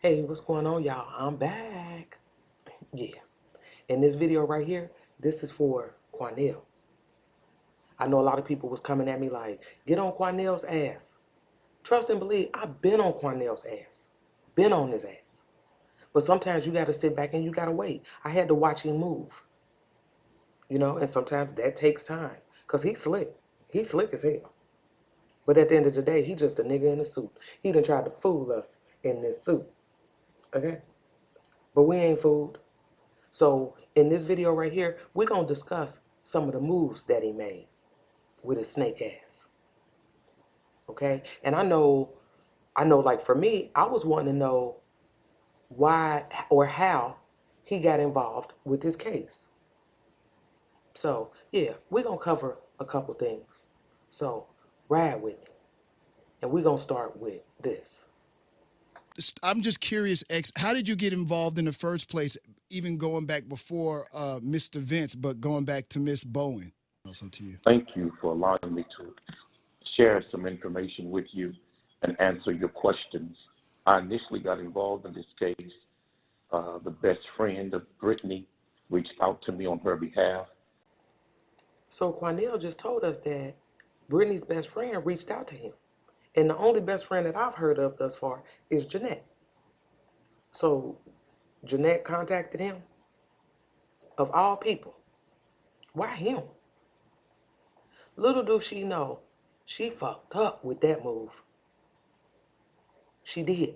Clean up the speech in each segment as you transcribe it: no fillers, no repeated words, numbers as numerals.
Hey, what's going on, y'all? I'm back. Yeah. In this video right here, this is for Quanell. I know a lot of people was coming at me like, get on Quanell's ass. Trust and believe, I've been on Quanell's ass. Been on his ass. But sometimes you got to sit back and you got to wait. I had to watch him move. And sometimes that takes time. Because he's slick. He's slick as hell. But at the end of the day, he just a nigga in a suit. He done tried to fool us in this suit. Okay? But we ain't fooled. So in this video right here, we're going to discuss some of the moves that he made with his snake ass. Okay? And I know like for me, I was wanting to know why or how he got involved with this case. So yeah, we're going to cover a couple things. So ride with me. And we're going to start with this. I'm just curious, X, how did you get involved in the first place, even going back before Mr. Vince, but going back to Miss Bowen? Also to you. Thank you for allowing me to share some information with you and answer your questions. I initially got involved in this case. The best friend of Brittany reached out to me on her behalf. So Quanell just told us that Brittany's best friend reached out to him. And the only best friend that I've heard of thus far is Jeanette. So Jeanette contacted him. Of all people. Why him? Little do she know, she fucked up with that move. She did.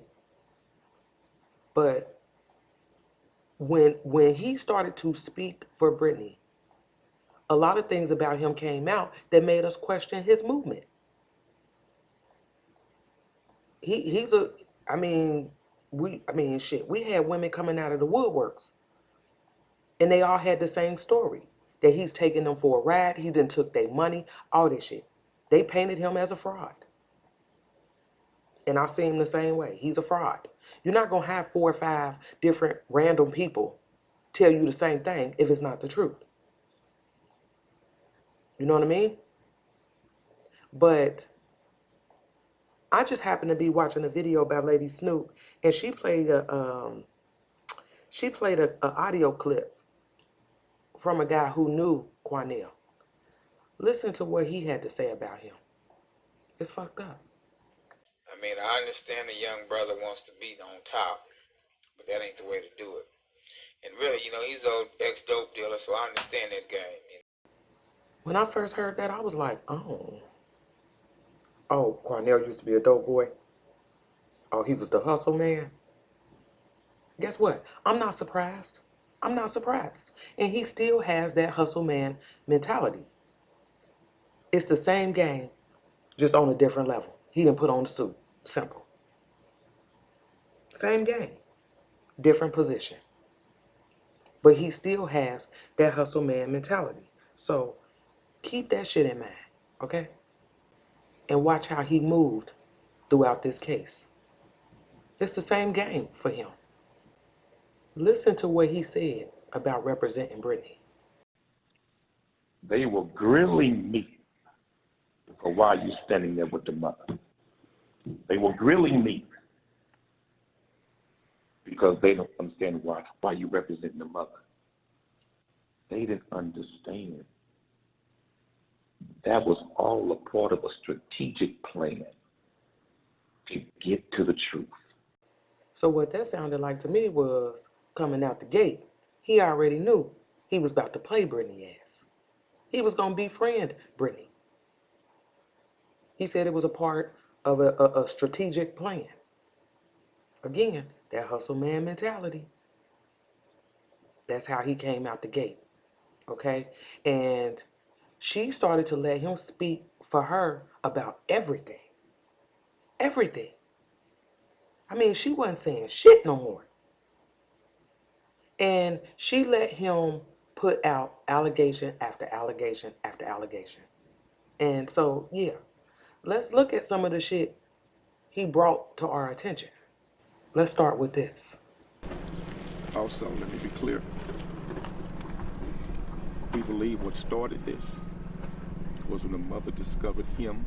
But when he started to speak for Brittany, a lot of things about him came out that made us question his movement. We had women coming out of the woodworks, and they all had the same story, that he's taking them for a ride, he done took their money, all this shit. They painted him as a fraud. And I see him the same way. He's a fraud. You're not going to have 4 or 5 different random people tell you the same thing if it's not the truth. You know what I mean? But I just happened to be watching a video about Lady Snoop, and she played a audio clip from a guy who knew Quanell. Listen to what he had to say about him. It's fucked up. I mean, I understand the young brother wants to be on top, but that ain't the way to do it. And really, he's an ex-dope dealer, so I understand that game. When I first heard that, I was like, oh, Quanell used to be a dope boy. Oh, he was the hustle man. Guess what? I'm not surprised. I'm not surprised. And he still has that hustle man mentality. It's the same game, just on a different level. He didn't put on the suit. Simple. Same game, different position. But he still has that hustle man mentality. So keep that shit in mind, okay? And watch how he moved throughout this case. It's the same game for him. Listen to what he said about representing Brittany. They were grilling me for why you standing there with the mother. They were grilling me because they don't understand why you representing the mother. They didn't understand. That was all a part of a strategic plan to get to the truth. So what that sounded like to me was, coming out the gate, he already knew he was about to play Brittany ass. He was going to befriend Brittany. He said it was a part of a strategic plan. Again, that hustle man mentality. That's how he came out the gate, okay? And she started to let him speak for her about everything. Everything. I mean, she wasn't saying shit no more. And she let him put out allegation after allegation after allegation. And so, yeah, let's look at some of the shit he brought to our attention. Let's start with this. Also, let me be clear. We believe what started this was when the mother discovered him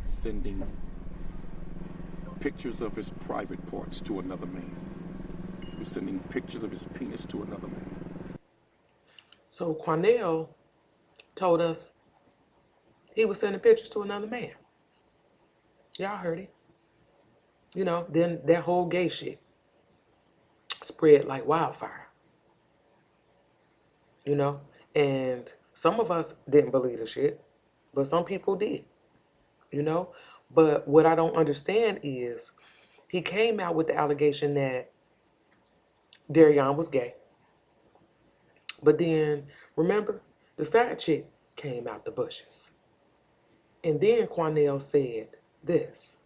sending pictures of his private parts to another man. was sending pictures of his penis to another man. So Quanell told us he was sending pictures to another man. Y'all heard it. You know, then that whole gay shit spread like wildfire. You know, and some of us didn't believe the shit, but some people did. You know, but what I don't understand is he came out with the allegation that Darion was gay. But then, remember, the side chick came out the bushes. And then Quanell said this.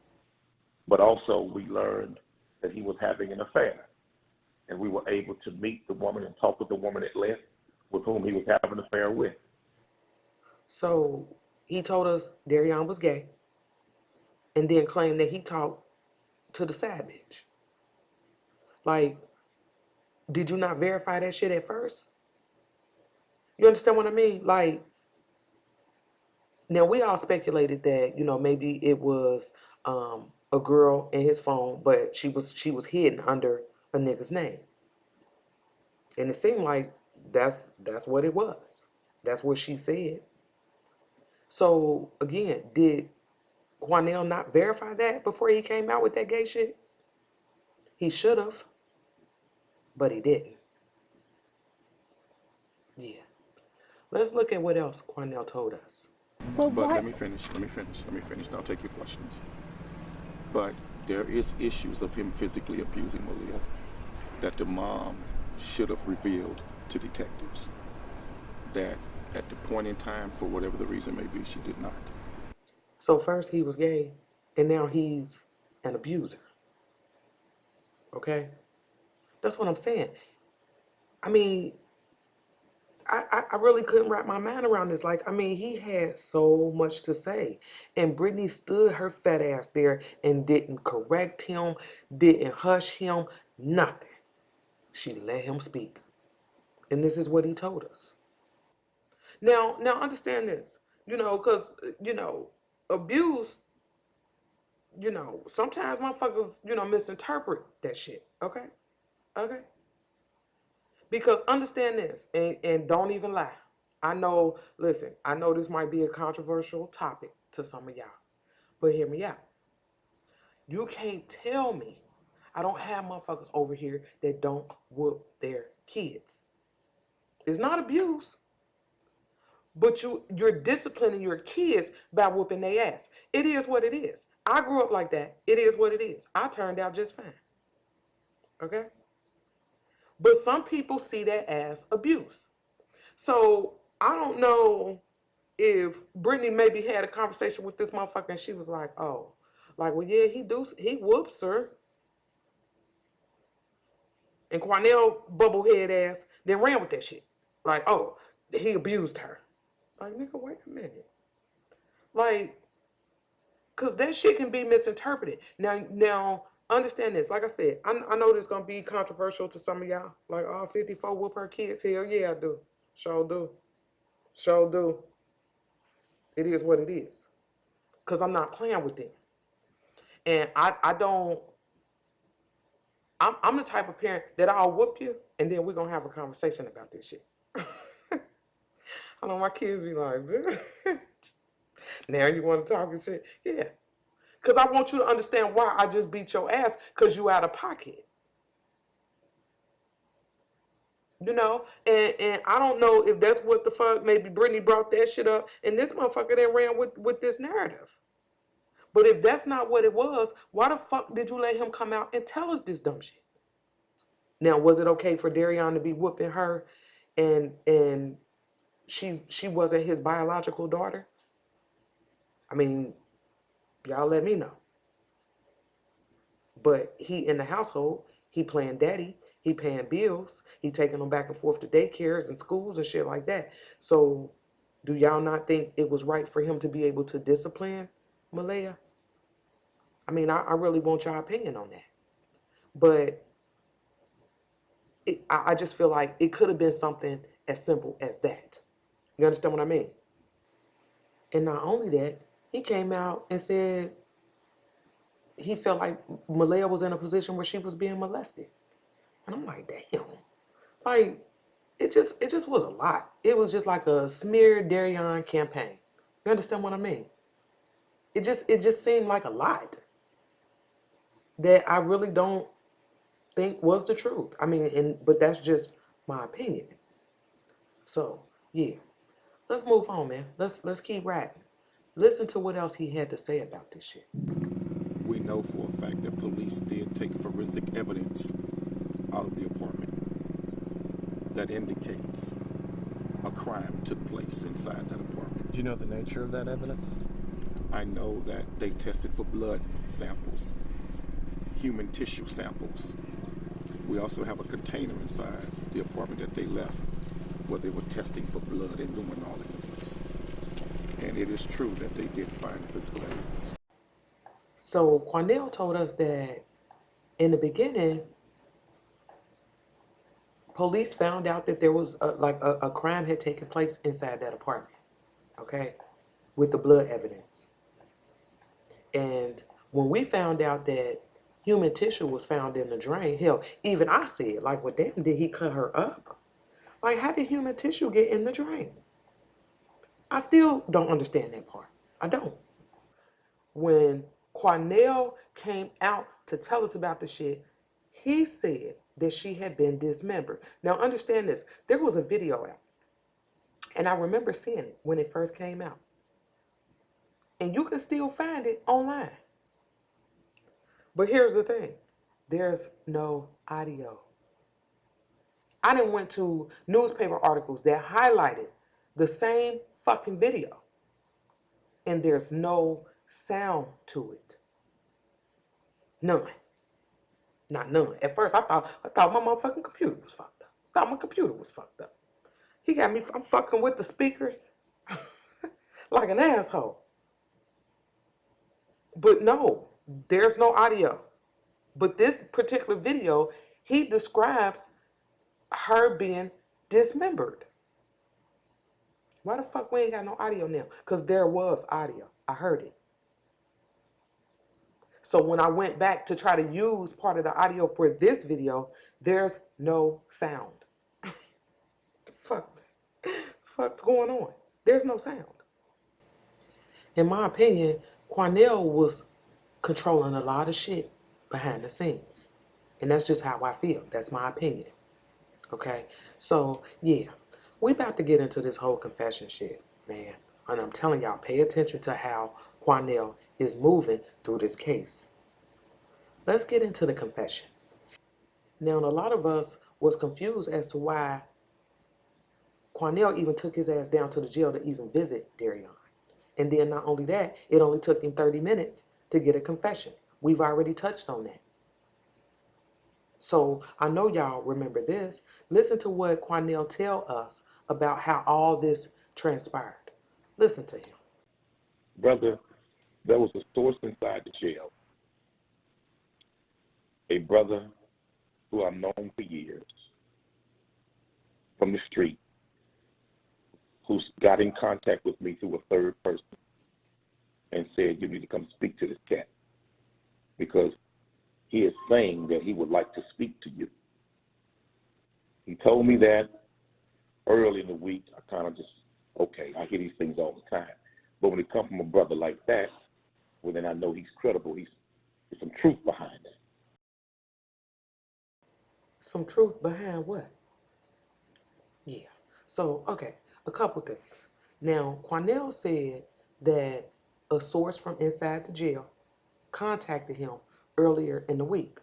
But also, we learned that he was having an affair. And we were able to meet the woman and talk with the woman at length with whom he was having an affair with. So he told us Darion was gay and then claimed that he talked to the side bitch. Like, did you not verify that shit at first? You understand what I mean? Like, now we all speculated that, you know, maybe it was a girl in his phone, but she was hidden under a nigga's name. And it seemed like that's what it was. That's what she said. So again, did Quanell not verify that before he came out with that gay shit? He should have, but he didn't. Yeah. Let's look at what else Quanell told us. But let me finish, and I'll take your questions. But there is issues of him physically abusing Maleah that the mom should have revealed to detectives. That at the point in time, for whatever the reason may be, she did not. So first he was gay, and now he's an abuser. Okay? That's what I'm saying. I mean, I really couldn't wrap my mind around this. Like, I mean, he had so much to say. And Brittany stood her fat ass there and didn't correct him, didn't hush him, nothing. She let him speak. And this is what he told us. Now understand this. You know, because, you know, abuse, you know, sometimes motherfuckers, you know, misinterpret that shit. Okay? Okay? Because understand this, and don't even lie. I know, listen, I know this might be a controversial topic to some of y'all, but hear me out. You can't tell me I don't have motherfuckers over here that don't whoop their kids. It's not abuse, but you're disciplining your kids by whooping their ass. It is what it is. I grew up like that. It is what it is. I turned out just fine. Okay? But some people see that as abuse. So I don't know if Brittany maybe had a conversation with this motherfucker and she was like, oh, like, well, yeah, he whoops her. And Quanell bubblehead ass then ran with that shit. Like, oh, he abused her. Like, nigga, wait a minute. Like, cause that shit can be misinterpreted. Now understand this. Like I said, I know this gonna be controversial to some of y'all. Like, oh, 54 whoop her kids. Hell yeah, I do. Sure do. Sure do. It is what it is. Because I'm not playing with them. And I don't, I'm the type of parent that I'll whoop you and then we're going to have a conversation about this shit. I know my kids be like, now you want to talk and shit? Yeah. Because I want you to understand why I just beat your ass because you out of pocket. You know, and I don't know if that's what the fuck, maybe Brittany brought that shit up and this motherfucker then ran with this narrative. But if that's not what it was, why the fuck did you let him come out and tell us this dumb shit? Now, was it okay for Darion to be whooping her and she wasn't his biological daughter? I mean, y'all let me know. But he in the household, he playing daddy, he paying bills, he taking them back and forth to daycares and schools and shit like that. So do y'all not think it was right for him to be able to discipline Maleah? I mean, I really want your opinion on that. But I just feel like it could have been something as simple as that. You understand what I mean? And not only that, he came out and said he felt like Maleah was in a position where she was being molested. And I'm like, damn. Like, it just was a lot. It was just like a smear Darion campaign. You understand what I mean? It just seemed like a lot that I really don't think was the truth. I mean, but that's just my opinion. So yeah, let's move on, man. Let's keep rapping. Listen to what else he had to say about this shit. We know for a fact that police did take forensic evidence out of the apartment that indicates a crime took place inside that apartment. Do you know the nature of that evidence? I know that they tested for blood samples, human tissue samples. We also have a container inside the apartment that they left where they were testing for blood and luminol in the place. And it is true that they did find physical evidence. So Quanell told us that in the beginning, police found out that there was a crime had taken place inside that apartment, okay, with the blood evidence. And when we found out that human tissue was found in the drain, hell, even I said, like, well, damn, did he cut her up? Like, how did human tissue get in the drain? I still don't understand that part. I don't. When Quanell came out to tell us about the shit, he said that she had been dismembered. Now, understand this. There was a video out, and I remember seeing it when it first came out. And you can still find it online. But here's the thing. There's no audio. I done went to newspaper articles that highlighted the same fucking video. And there's no sound to it. None. Not none. At first I thought my motherfucking computer was fucked up. I thought my computer was fucked up. He got me, I'm fucking with the speakers like an asshole. But no, there's no audio. But this particular video, he describes her being dismembered. Why the fuck we ain't got no audio now? Because there was audio. I heard it. So when I went back to try to use part of the audio for this video, there's no sound. Fuck's going on? There's no sound. In my opinion, Quanell was controlling a lot of shit behind the scenes. And that's just how I feel. That's my opinion. Okay? So, yeah. We about to get into this whole confession shit, man. And I'm telling y'all, pay attention to how Quanell is moving through this case. Let's get into the confession. Now, a lot of us was confused as to why Quanell even took his ass down to the jail to even visit Darion. And then not only that, it only took him 30 minutes to get a confession. We've already touched on that. So I know y'all remember this. Listen to what Quanell tell us about how all this transpired. Listen to him. Brother, there was a source inside the jail. A brother who I've known for years from the street, who's got in contact with me through a third person and said, you need to come speak to this cat because he is saying that he would like to speak to you. He told me that early in the week. I kind of just, okay, I hear these things all the time. But when it comes from a brother like that, well, then I know he's credible. There's some truth behind it. Some truth behind what? Yeah. So, okay, a couple things. Now, Quanell said that a source from inside the jail contacted him earlier in the week.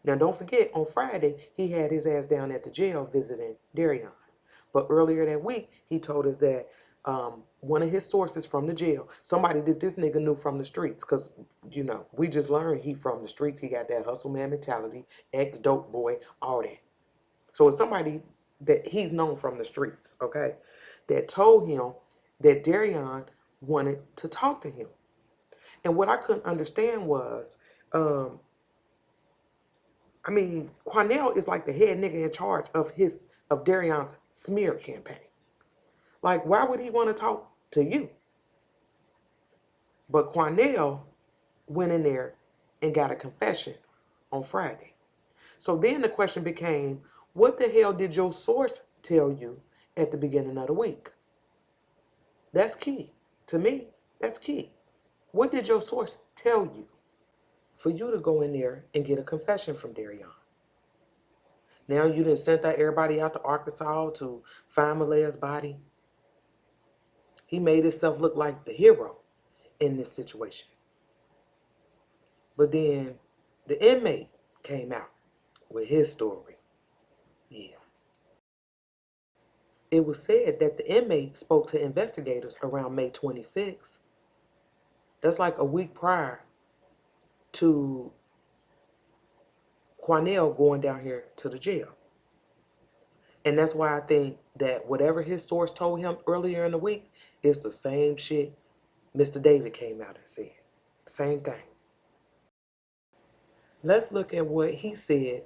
Now, don't forget, on Friday, he had his ass down at the jail visiting Darion. But earlier that week, he told us that one of his sources from the jail, somebody that this nigga knew from the streets, because, you know, we just learned he from the streets. He got that Hustleman mentality, ex-dope boy, all that. So it's somebody that he's known from the streets, okay, that told him that Darion wanted to talk to him. And what I couldn't understand was, Quanell is like the head nigga in charge of Darion's smear campaign. Like, why would he want to talk to you? But Quanell went in there and got a confession on Friday. So then the question became, what the hell did your source tell you at the beginning of the week? That's key. To me, that's key. What did your source tell you for you to go in there and get a confession from Darion? Now you done sent out everybody out to Arkansas to find Maleah's body. He made himself look like the hero in this situation. But then the inmate came out with his story. Yeah. It was said that the inmate spoke to investigators around May 26. That's like a week prior to Quanell going down here to the jail. And that's why I think that whatever his source told him earlier in the week is the same shit Mr. David came out and said. Same thing. Let's look at what he said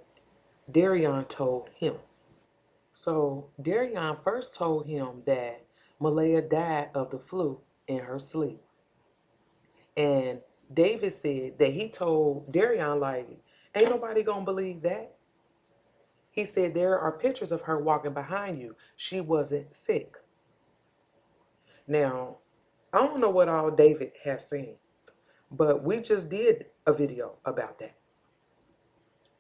Darion told him. So Darion first told him that Maleah died of the flu in her sleep. And David said that he told Darion, like, ain't nobody gonna believe that. He said there are pictures of her walking behind you. She wasn't sick. Now, I don't know what all David has seen, but we just did a video about that.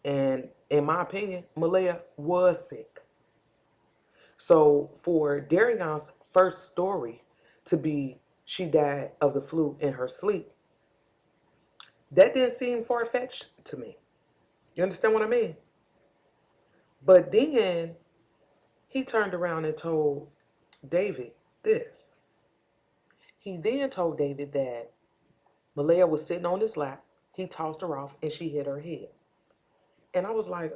And in my opinion, Maleah was sick. So for Darion's first story to be she died of the flu in her sleep, that didn't seem far-fetched to me. You understand what I mean? But then he turned around and told David this. He then told David that Maleah was sitting on his lap, he tossed her off, and she hit her head. And I was like,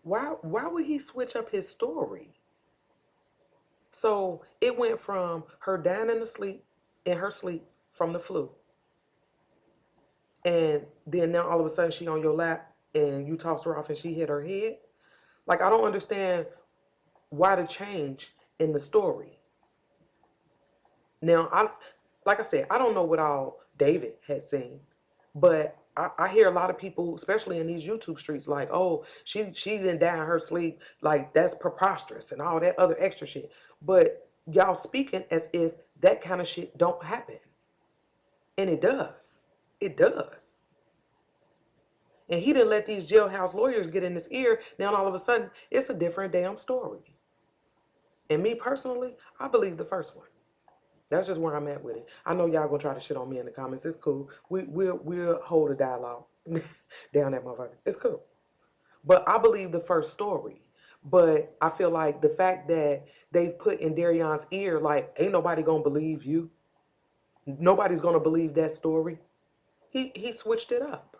why would he switch up his story? So it went from her dying in her sleep from the flu. And then now all of a sudden she on your lap and you tossed her off and she hit her head. Like, I don't understand why the change in the story. Now, like I said, I don't know what all David had seen, but I hear a lot of people, especially in these YouTube streets, like, oh, she didn't die in her sleep, like that's preposterous and all that other extra shit. But y'all speaking as if that kind of shit don't happen. And it does. It does. And he didn't let these jailhouse lawyers get in his ear. Now all of a sudden, it's a different damn story. And me personally, I believe the first one. That's just where I'm at with it. I know y'all gonna try to shit on me in the comments. It's cool. We'll hold a dialogue down that motherfucker. It's cool. But I believe the first story. But I feel like the fact that they've put in Darion's ear, like, ain't nobody gonna believe you. Nobody's gonna believe that story. He switched it up.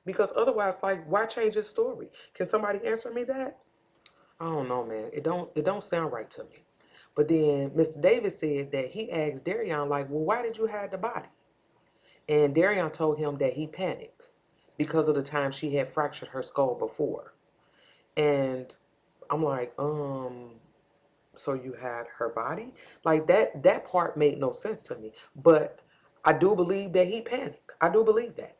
Because otherwise, like, why change his story? Can somebody answer me that? I don't know, man. It don't sound right to me. But then Mr. Davis said that he asked Darion, like, well, why did you hide the body? And Darion told him that he panicked because of the time she had fractured her skull before. And I'm like, so you had her body? Like, that part made no sense to me. But I do believe that he panicked. I do believe that.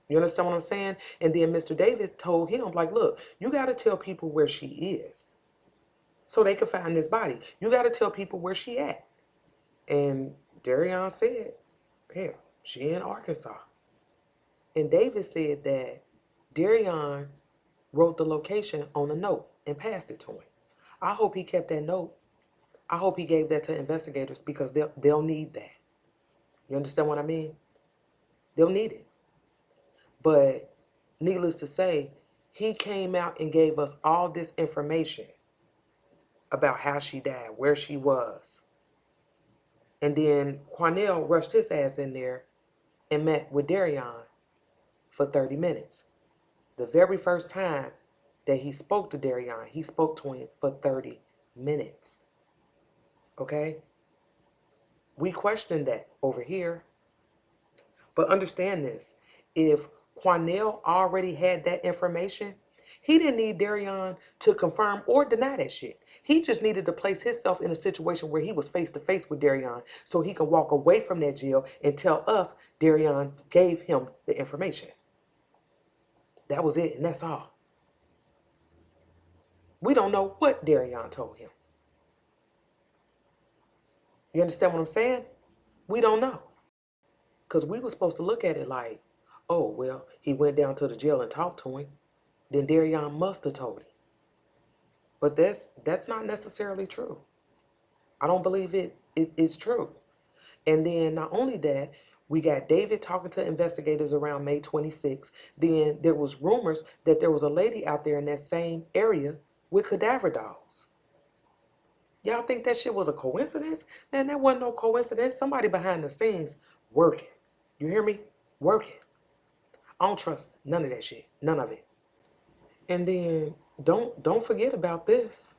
You understand what I'm saying? And then Mr. Davis told him, like, look, you got to tell people where she is so they can find this body. You got to tell people where she at. And Darion said, hell, she in Arkansas. And David said that Darion wrote the location on a note and passed it to him. I hope he kept that note. I hope he gave that to investigators because they'll need that. You understand what I mean? They'll need it. But needless to say, he came out and gave us all this information about how she died, where she was. And then Quanell rushed his ass in there and met with Darion for 30 minutes. The very first time that he spoke to Darion, he spoke to him for 30 minutes. Okay? We questioned that over here. But understand this. If Quanell already had that information, he didn't need Darion to confirm or deny that shit. He just needed to place himself in a situation where he was face to face with Darion so he can walk away from that jail and tell us Darion gave him the information. That was it, and that's all. We don't know what Darion told him. You understand what I'm saying? We don't know. Because we were supposed to look at it like, oh, well, he went down to the jail and talked to him. Then Darion must have told him. But that's not necessarily true. I don't believe it's true. And then not only that, we got David talking to investigators around May 26th. Then there was rumors that there was a lady out there in that same area with cadaver dolls. Y'all think that shit was a coincidence? Man, that wasn't no coincidence. Somebody behind the scenes working. You hear me? Working. I don't trust none of that shit. None of it. And then don't forget about this.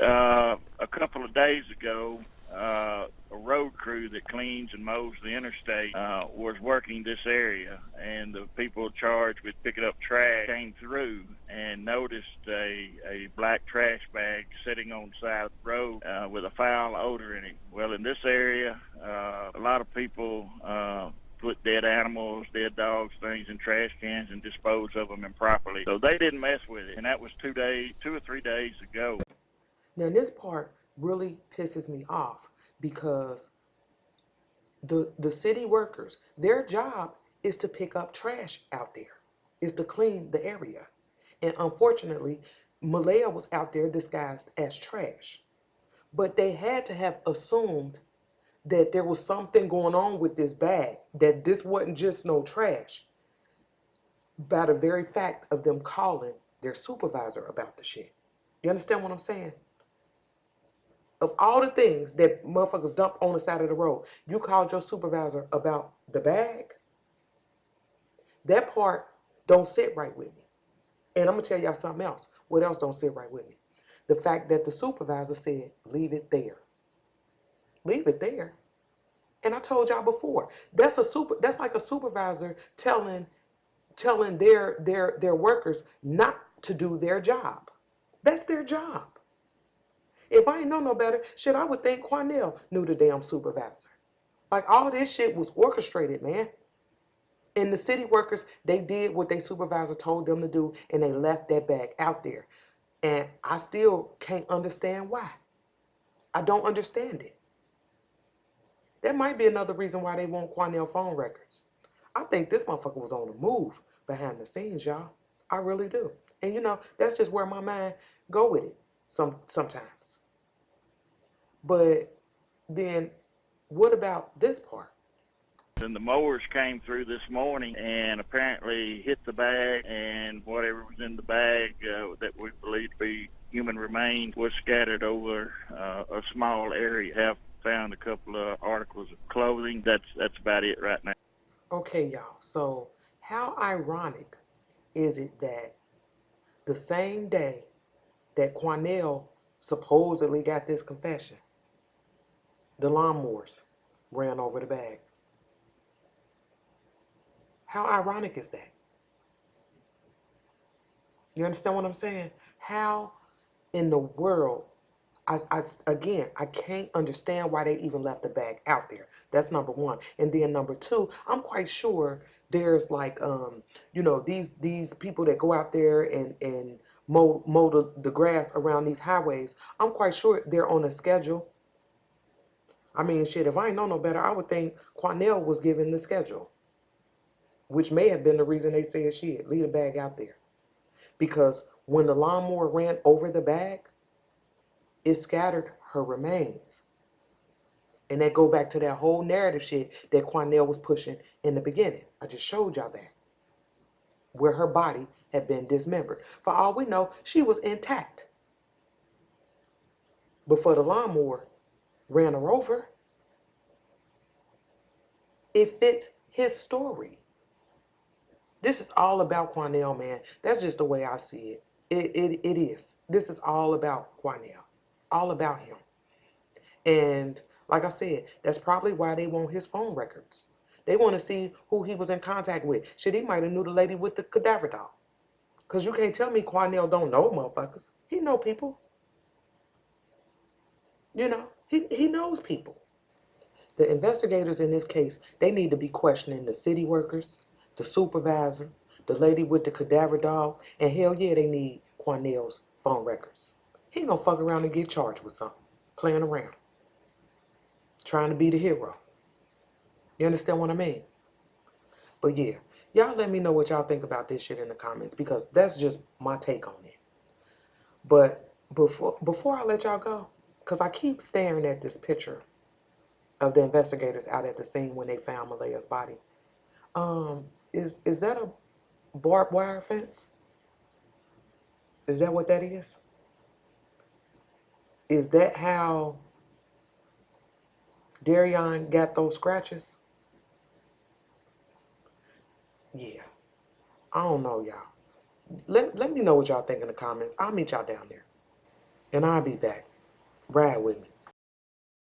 A couple of days ago, a road crew that cleans and mows the interstate was working this area, and the people charged with picking up trash came through and noticed a black trash bag sitting on the side of the road with a foul odor in it. Well, in this area, a lot of people put dead animals, dead dogs, things in trash cans and dispose of them improperly. So they didn't mess with it, and that was 2 or 3 days ago. Now, this part really pisses me off because the city workers, their job is to pick up trash out there, is to clean the area. And unfortunately, Maleah was out there disguised as trash. But they had to have assumed that there was something going on with this bag, that this wasn't just no trash, by the very fact of them calling their supervisor about the shit. You understand what I'm saying? Of all the things that motherfuckers dump on the side of the road, you called your supervisor about the bag? That part don't sit right with me. And I'm gonna tell y'all something else. What else don't sit right with me? The fact that the supervisor said, leave it there. Leave it there. And I told y'all before, that's like a supervisor telling their workers not to do their job. That's their job. If I ain't know no better, shit, I would think Quanell knew the damn supervisor. Like, all this shit was orchestrated, man. And the city workers, they did what their supervisor told them to do, and they left that bag out there. And I still can't understand why. I don't understand it. That might be another reason why they want Quanell phone records. I think this motherfucker was on the move behind the scenes, y'all. I really do. And you know, that's just where my mind go with it sometimes. But then what about this part? And the mowers came through this morning and apparently hit the bag, and whatever was in the bag that we believe to be human remains was scattered over a small area. Have found a couple of articles of clothing. That's about it right now. Okay, y'all. So how ironic is it that the same day that Quanell supposedly got this confession, the lawnmowers ran over the bag? How ironic is that? You understand what I'm saying? How in the world, again, I can't understand why they even left the bag out there. That's number one. And then number two, I'm quite sure there's like, you know, these people that go out there and mow the grass around these highways. I'm quite sure they're on a schedule. I mean, shit, if I ain't know no better, I would think Quanell was given the schedule, which may have been the reason they said, shit, leave the bag out there. Because when the lawnmower ran over the bag, it scattered her remains. And that go back to that whole narrative shit that Quanell was pushing in the beginning. I just showed y'all that. Where her body had been dismembered. For all we know, she was intact. Before the lawnmower ran her over, it fits his story. This is all about Quanell, man. That's just the way I see it. It is. This is all about Quanell. All about him. And like I said, that's probably why they want his phone records. They want to see who he was in contact with. Shit, he might have knew the lady with the cadaver doll. Because you can't tell me Quanell don't know motherfuckers. He know people. You know, he knows people. The investigators in this case, they need to be questioning the city workers, the supervisor, the lady with the cadaver dog, and hell yeah, they need Quanell's phone records. He ain't gonna fuck around and get charged with something. Playing around. Trying to be the hero. You understand what I mean? But yeah, y'all let me know what y'all think about this shit in the comments, because that's just my take on it. But before I let y'all go, because I keep staring at this picture of the investigators out at the scene when they found Maleah's body. Is that a barbed wire fence? Is that what that is? Is that how Darion got those scratches? Yeah. I don't know, y'all. Let me know what y'all think in the comments. I'll meet y'all down there. And I'll be back. Ride with me.